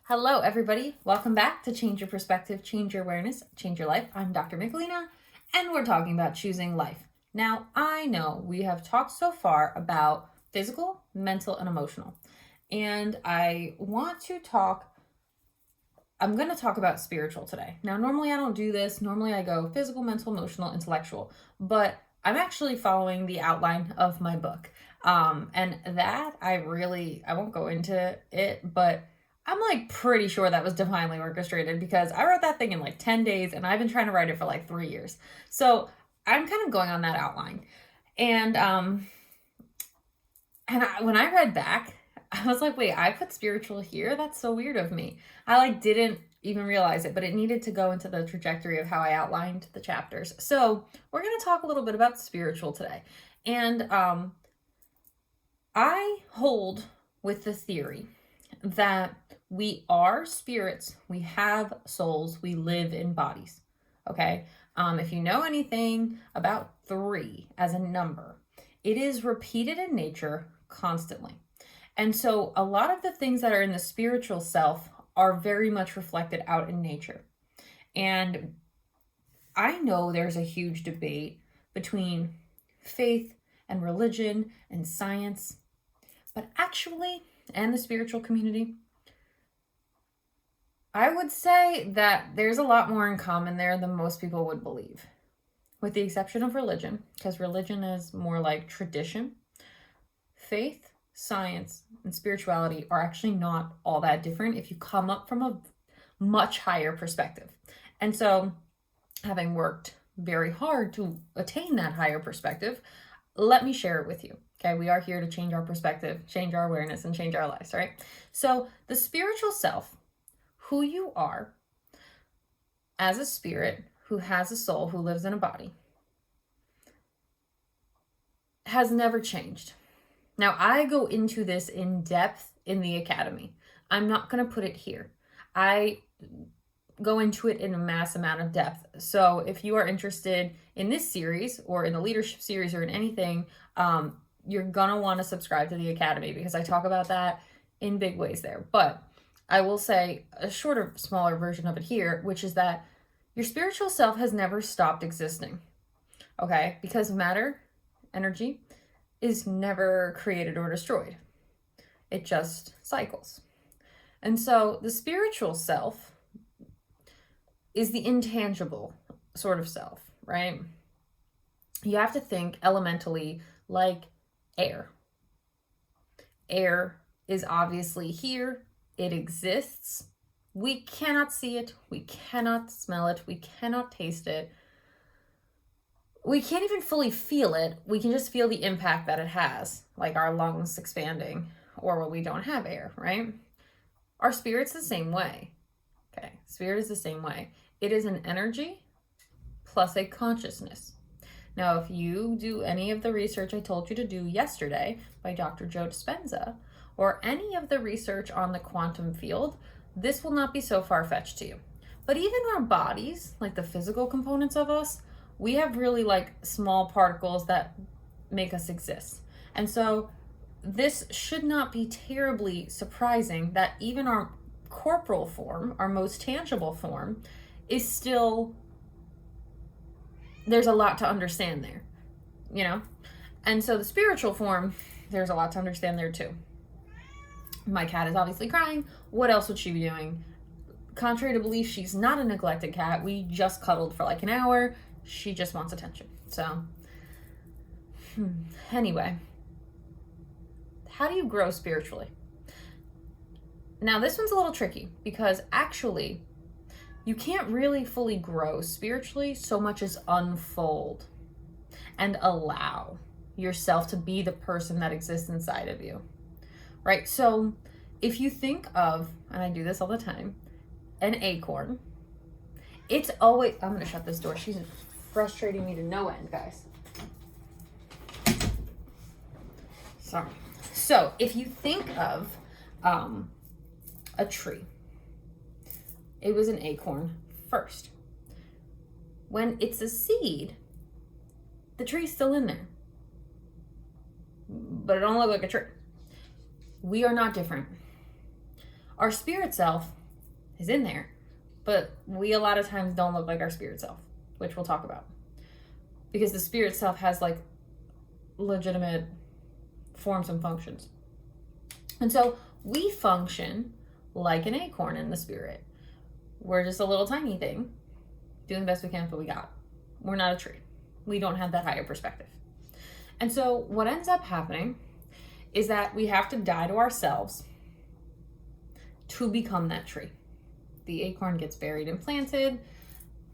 Hello, everybody. Welcome back to Change Your Perspective, Change Your Awareness, Change Your Life. I'm Dr. Michelina, and we're talking about choosing life. Now, I know we have talked so far about physical, mental, and emotional. And I'm going to talk about spiritual today. Now, normally I don't do this. Normally I go physical, mental, emotional, intellectual. But I'm actually following the outline of my book. And that I won't go into it, but I'm pretty sure that was divinely orchestrated because I wrote that thing in 10 days and I've been trying to write it for 3 years. So I'm kind of going on that outline. And when I read back, I was like, wait, I put spiritual here? That's so weird of me. I didn't even realize it, but it needed to go into the trajectory of how I outlined the chapters. So we're going to talk a little bit about spiritual today. And I hold with the theory that we are spirits, we have souls, we live in bodies, okay? If you know anything about 3 as a number, it is repeated in nature constantly. And so a lot of the things that are in the spiritual self are very much reflected out in nature. And I know there's a huge debate between faith and religion and science, but actually, and the spiritual community, I would say that there's a lot more in common there than most people would believe, with the exception of religion, because religion is more like tradition. Faith, science, and spirituality are actually not all that different if you come up from a much higher perspective. And so, having worked very hard to attain that higher perspective, let me share it with you. Okay, we are here to change our perspective, change our awareness, and change our lives, right? So the spiritual self, who you are as a spirit who has a soul, who lives in a body, has never changed. Now, I go into this in depth in the academy. I'm not going to put it here. I go into it in a mass amount of depth. So if you are interested in this series or in the leadership series or in anything, you're going to want to subscribe to the academy because I talk about that in big ways there. But I will say a shorter, smaller version of it here, which is that your spiritual self has never stopped existing, okay? Because matter, energy, is never created or destroyed. It just cycles. And so the spiritual self is the intangible sort of self, right? You have to think elementally like air. Air is obviously here. It exists. We cannot see it. We cannot smell it. We cannot taste it. We can't even fully feel it. We can just feel the impact that it has, like our lungs expanding or when we don't have air, right? Our spirit's the same way. Okay, spirit is the same way. It is an energy plus a consciousness. Now, if you do any of the research I told you to do yesterday by Dr. Joe Dispenza, or any of the research on the quantum field, this will not be so far-fetched to you. But even our bodies, like the physical components of us, we have really small particles that make us exist. And so this should not be terribly surprising that even our corporal form, our most tangible form, is still, there's a lot to understand there, you know? And so the spiritual form, there's a lot to understand there too. My cat is obviously crying. What else would she be doing? Contrary to belief, she's not a neglected cat. We just cuddled for an hour. She just wants attention. So, anyway, how do you grow spiritually? Now, this one's a little tricky because actually, you can't really fully grow spiritually so much as unfold and allow yourself to be the person that exists inside of you. Right? So if you think of, and I do this all the time, an acorn, it's always, I'm going to shut this door. She's frustrating me to no end, guys. Sorry. So if you think of a tree, it was an acorn first. When it's a seed, the tree's still in there, but it don't look like a tree. We are not different. Our spirit self is in there. But we a lot of times don't look like our spirit self, which we'll talk about. Because the spirit self has like legitimate forms and functions. And so we function like an acorn in the spirit. We're just a little tiny thing, doing the best we can with what we got. We're not a tree. We don't have that higher perspective. And so what ends up happening is that we have to die to ourselves to become that tree. The acorn gets buried and planted.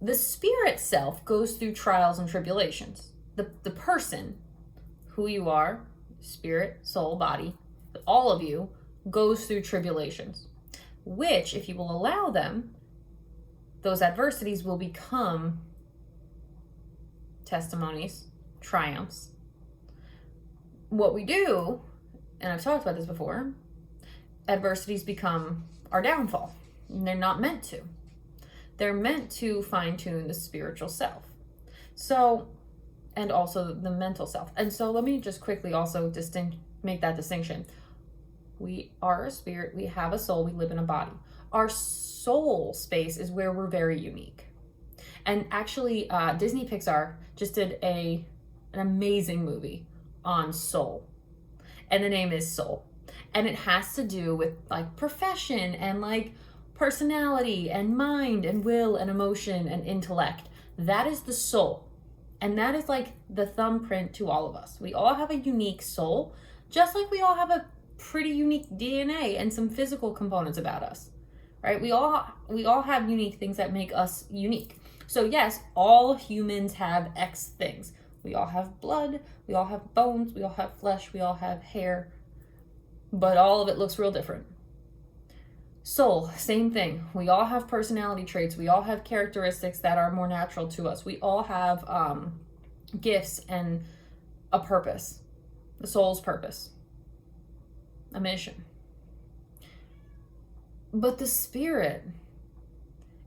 The spirit self goes through trials and tribulations. The person, who you are, spirit, soul, body, all of you, goes through tribulations, which, if you will allow them, those adversities will become testimonies, triumphs. What we do, and I've talked about this before, adversities become our downfall. And they're not meant to. They're meant to fine-tune the spiritual self. So, and also the mental self. And so let me just quickly also make that distinction. We are a spirit, we have a soul, we live in a body. Our soul space is where we're very unique. And actually, Disney Pixar just did an amazing movie on soul. And the name is Soul. And it has to do with like profession and like personality and mind and will and emotion and intellect. That is the soul. And that is like the thumbprint to all of us. We all have a unique soul, just like we all have a pretty unique DNA and some physical components about us, right? We all have unique things that make us unique. So yes, all humans have X things. We all have blood, we all have bones, we all have flesh, we all have hair, but all of it looks real different. Soul, same thing. We all have personality traits. We all have characteristics that are more natural to us. We all have gifts and a purpose, the soul's purpose, a mission. But the spirit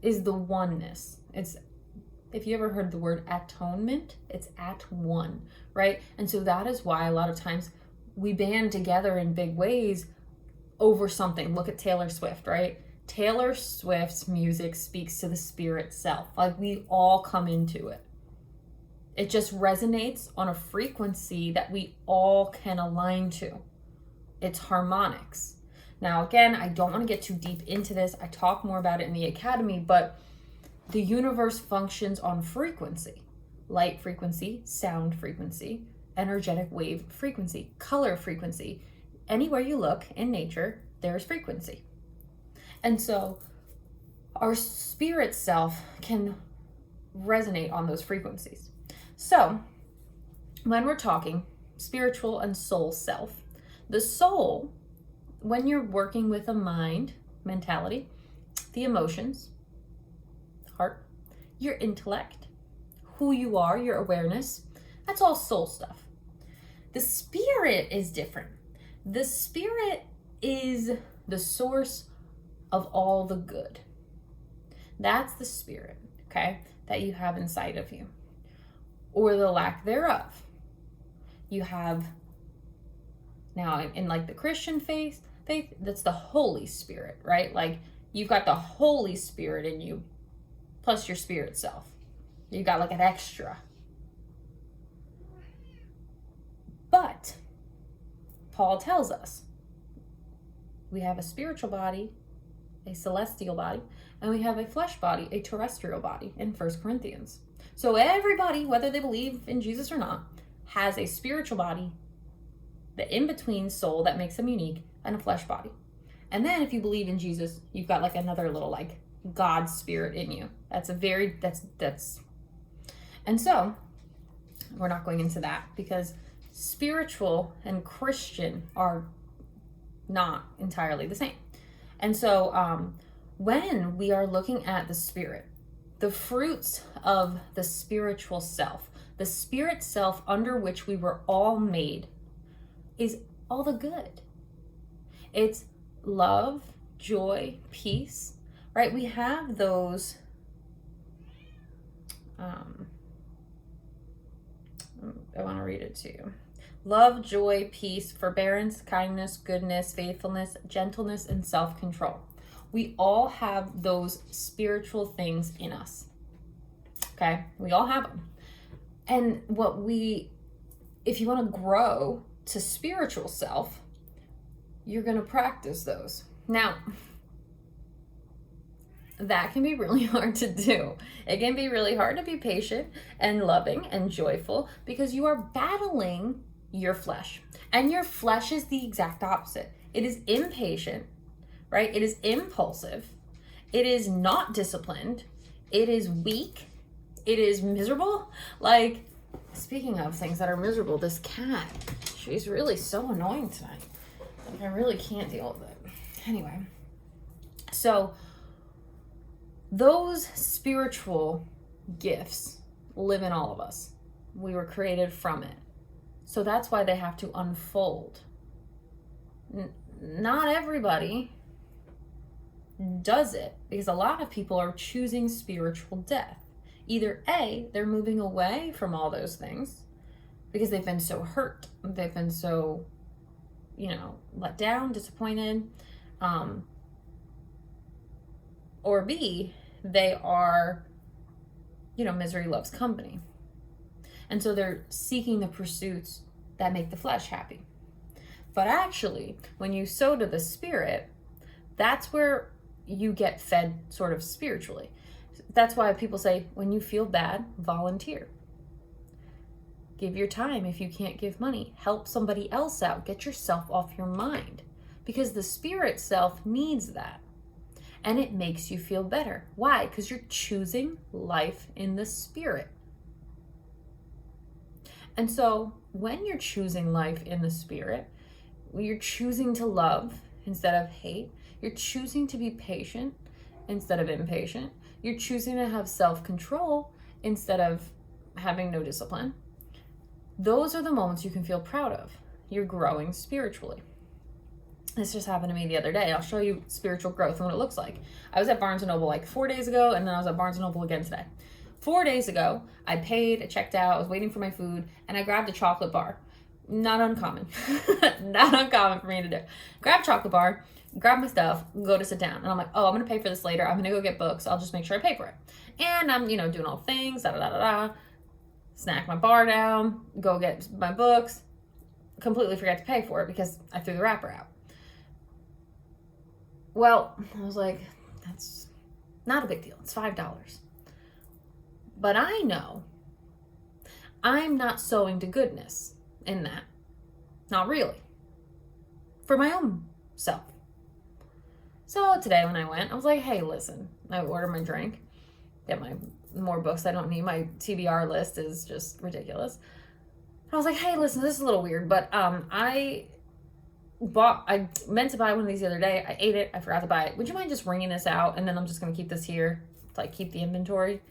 is the oneness. It's, if you ever heard the word atonement, it's at one, right? And so that is why a lot of times we band together in big ways over something. Look at Taylor Swift, right? Taylor Swift's music speaks to the spirit self. Like we all come into it. It just resonates on a frequency that we all can align to. It's harmonics. Now, again, I don't want to get too deep into this. I talk more about it in the academy, but the universe functions on frequency. Light frequency, sound frequency, energetic wave frequency, color frequency. Anywhere you look in nature, there's frequency. And so our spirit self can resonate on those frequencies. So when we're talking spiritual and soul self, the soul, when you're working with a mind, mentality, the emotions, heart, your intellect, who you are, your awareness, that's all soul stuff. The spirit is different. The spirit is the source of all the good. That's the spirit, okay, that you have inside of you, or the lack thereof. You have, now in like the Christian faith, that's the Holy Spirit, right? Like you've got the Holy Spirit in you, plus your spirit self. You got like an extra. But Paul tells us we have a spiritual body, a celestial body, and we have a flesh body, a terrestrial body in 1 Corinthians. So everybody, whether they believe in Jesus or not, has a spiritual body, the in-between soul that makes them unique, and a flesh body. And then if you believe in Jesus, you've got like another little like God spirit in you. And so we're not going into that because spiritual and Christian are not entirely the same. And so when we are looking at the spirit, the fruits of the spiritual self, the spirit self under which we were all made, is all the good. It's love, joy, peace, right? We have those I want to read it to you. Love, joy, peace, forbearance, kindness, goodness, faithfulness, gentleness, and self-control. We all have those spiritual things in us. Okay? We all have them. And if you want to grow to spiritual self, you're going to practice those. Now, that can be really hard to do. It can be really hard to be patient and loving and joyful because you are battling your flesh. And your flesh is the exact opposite. It is impatient, right? It is impulsive. It is not disciplined. It is weak. It is miserable. Like, speaking of things that are miserable, this cat, she's really so annoying tonight. Like, I really can't deal with it. Anyway, so those spiritual gifts live in all of us. We were created from it. So that's why they have to unfold. Not everybody does it because a lot of people are choosing spiritual death. Either A, they're moving away from all those things because they've been so hurt. They've been so, let down, disappointed. Or B, they are, misery loves company. And so they're seeking the pursuits that make the flesh happy. But actually, when you sow to the spirit, that's where you get fed sort of spiritually. That's why people say, when you feel bad, volunteer. Give your time if you can't give money. Help somebody else out. Get yourself off your mind. Because the spirit self needs that. And it makes you feel better. Why? Because you're choosing life in the spirit. And so when you're choosing life in the spirit, you're choosing to love instead of hate. You're choosing to be patient instead of impatient. You're choosing to have self-control instead of having no discipline. Those are the moments you can feel proud of. You're growing spiritually. This just happened to me the other day. I'll show you spiritual growth and what it looks like. I was at Barnes & Noble like 4 days ago, and then I was at Barnes & Noble again today. 4 days ago, I paid, I checked out, I was waiting for my food, and I grabbed a chocolate bar. Not uncommon. Not uncommon for me to do. Grab a chocolate bar, grab my stuff, go to sit down. And I'm like, oh, I'm going to pay for this later. I'm going to go get books. I'll just make sure I pay for it. And I'm, doing all the things, snack my bar down, go get my books. Completely forgot to pay for it because I threw the wrapper out. Well, I was like, that's not a big deal. It's $5. But I know I'm not sowing to goodness in that. Not really. For my own self. So today when I went, I was like, hey, listen, I ordered my drink, get my more books I don't need. My TBR list is just ridiculous. I was like, hey, listen, this is a little weird, but I meant to buy one of these the other day. I ate it. I forgot to buy it. Would you mind just ringing this out? And then I'm just going to keep this here to keep the inventory.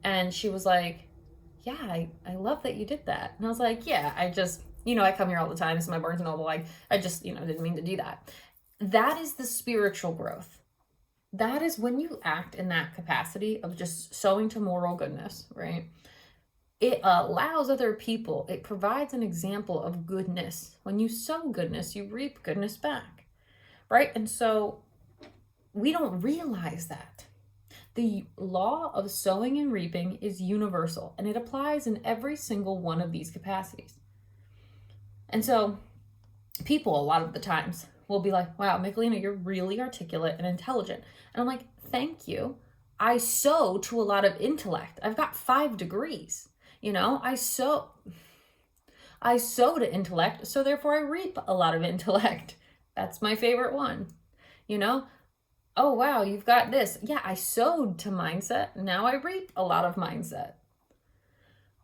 And she was like, yeah, I love that you did that. And I was like, yeah, I just, I come here all the time. This is my Barnes & Noble. I just, didn't mean to do that. That is the spiritual growth. That is when you act in that capacity of just sowing to moral goodness, right? It allows other people, it provides an example of goodness. When you sow goodness, you reap goodness back, right? And so we don't realize that. The law of sowing and reaping is universal, and it applies in every single one of these capacities. And so people, a lot of the times, will be like, wow, Michelina, you're really articulate and intelligent. And I'm like, thank you. I sow to a lot of intellect. I've got 5 degrees. I sow to intellect, so therefore I reap a lot of intellect. That's my favorite one. Oh, wow, you've got this. Yeah, I sowed to mindset. Now I reap a lot of mindset.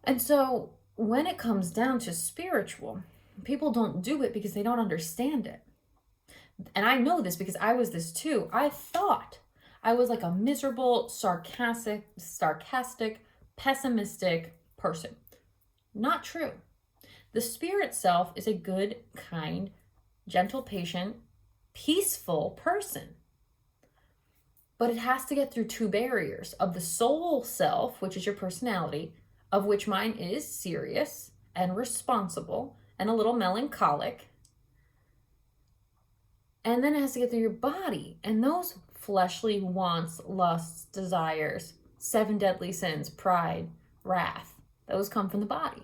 And so when it comes down to spiritual, people don't do it because they don't understand it. And I know this because I was this too. I thought I was like a miserable, sarcastic, pessimistic person. Not true. The spirit self is a good, kind, gentle, patient, peaceful person. But it has to get through 2 barriers of the soul self, which is your personality, of which mine is serious and responsible and a little melancholic. And then it has to get through your body. And those fleshly wants, lusts, desires, 7 deadly sins, pride, wrath. Those come from the body.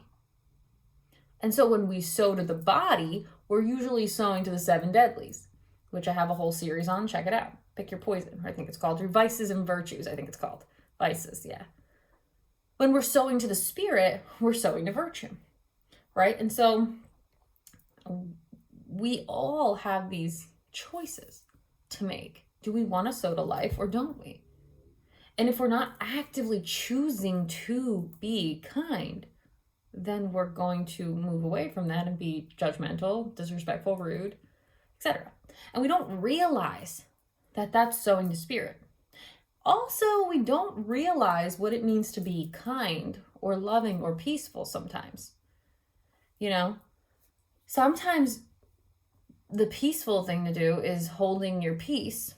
And so when we sow to the body, we're usually sowing to the 7 deadlies, which I have a whole series on. Check it out. Pick your poison. I think it's called your vices and virtues. I think it's called vices. Yeah. When we're sowing to the spirit, we're sowing to virtue, right? And so we all have these choices to make. Do we want to sow to life or don't we? And if we're not actively choosing to be kind, then we're going to move away from that and be judgmental, disrespectful, rude, etc. And we don't realize that that's sowing to spirit. Also, we don't realize what it means to be kind or loving or peaceful sometimes. You know, sometimes the peaceful thing to do is holding your peace.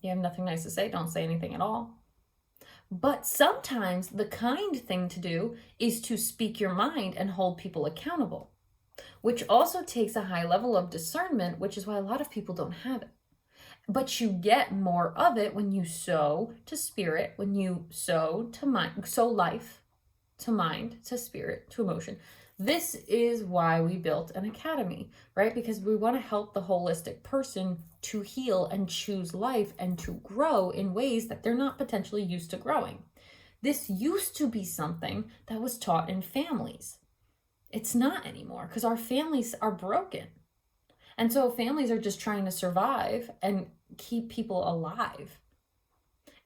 You have nothing nice to say, don't say anything at all. But sometimes the kind thing to do is to speak your mind and hold people accountable, which also takes a high level of discernment, which is why a lot of people don't have it. But you get more of it when you sow to spirit, when you sow to mind, sow life to mind, to spirit, to emotion. This is why we built an academy, right? Because we want to help the holistic person to heal and choose life and to grow in ways that they're not potentially used to growing. This used to be something that was taught in families. It's not anymore because our families are broken. And so families are just trying to survive and keep people alive.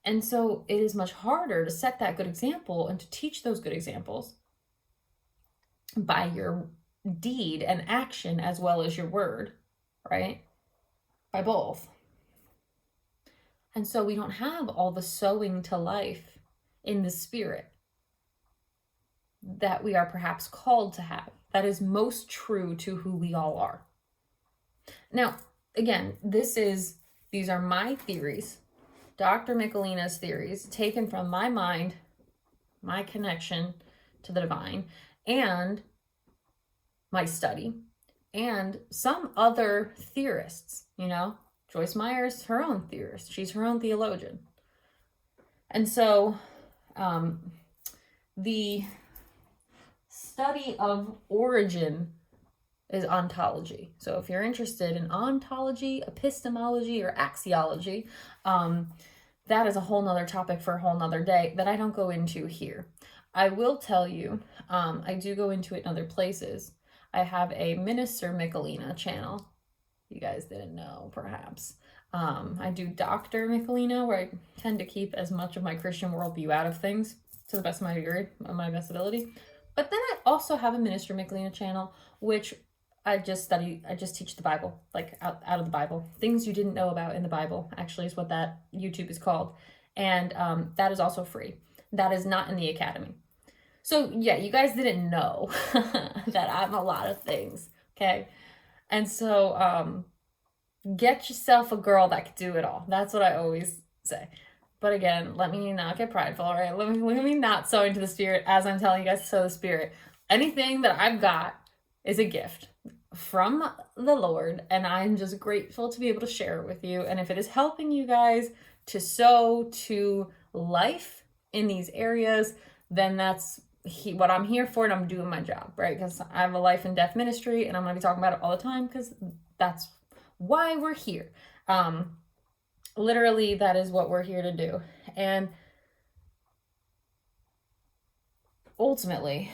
And so it is much harder to set that good example and to teach those good examples by your deed and action as well as your word, right? By both. And so we don't have all the sowing to life in the spirit that we are perhaps called to have. That is most true to who we all are. Now, again, these are my theories, Dr. Michelina's theories, taken from my mind, my connection to the divine, and my study, and some other theorists, Joyce Meyer's her own theorist. She's her own theologian. And so the study of origin is ontology. So if you're interested in ontology, epistemology, or axiology, that is a whole nother topic for a whole nother day that I don't go into here. I will tell you, I do go into it in other places. I have a Minister Michelina channel. You guys didn't know, perhaps. I do Dr. Michelina, where I tend to keep as much of my Christian worldview out of things to the best of my degree, of my best ability. But then I also have a Minister Michelina channel, which I just teach the Bible, like out of the Bible. Things you didn't know about in the Bible, actually, is what that YouTube is called. And that is also free. That is not in the academy. So yeah, you guys didn't know that I'm a lot of things, okay? And so get yourself a girl that can do it all. That's what I always say. But again, let me not get prideful, all right? Let me not sow into the spirit as I'm telling you guys to sow the spirit. Anything that I've got is a gift from the Lord, and I'm just grateful to be able to share it with you. And if it is helping you guys to sow to life in these areas, then that's what I'm here for, and I'm doing my job, right? Because I have a life and death ministry, and I'm going to be talking about it all the time because that's why we're here. Literally, that is what we're here to do. And ultimately,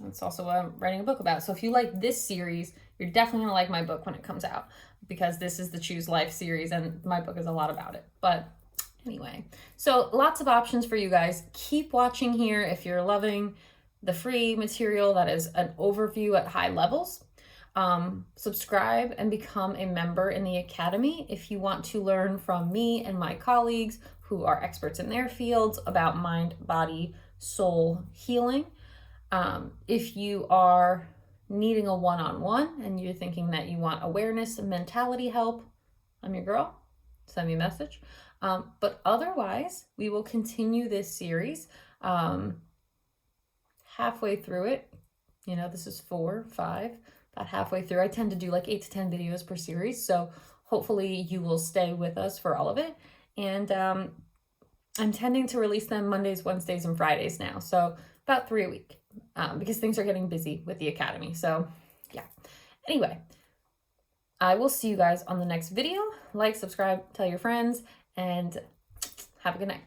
that's also what I'm writing a book about. So if you like this series, you're definitely going to like my book when it comes out, because this is the Choose Life series, and my book is a lot about it. But anyway, so lots of options for you guys. Keep watching here if you're loving the free material that is an overview at high levels. Subscribe and become a member in the Academy if you want to learn from me and my colleagues who are experts in their fields about mind, body, soul healing. If you are needing a one-on-one and you're thinking that you want awareness and mentality help, I'm your girl. Send me a message. But otherwise, we will continue this series halfway through it. This is 4, 5, about halfway through. I tend to do like 8 to 10 videos per series. So Hopefully you will stay with us for all of it. And I'm tending to release them Mondays, Wednesdays, and Fridays now. So about 3 a week, because things are getting busy with the academy. So yeah. Anyway, I will see you guys on the next video. Like, subscribe, tell your friends, and have a good night.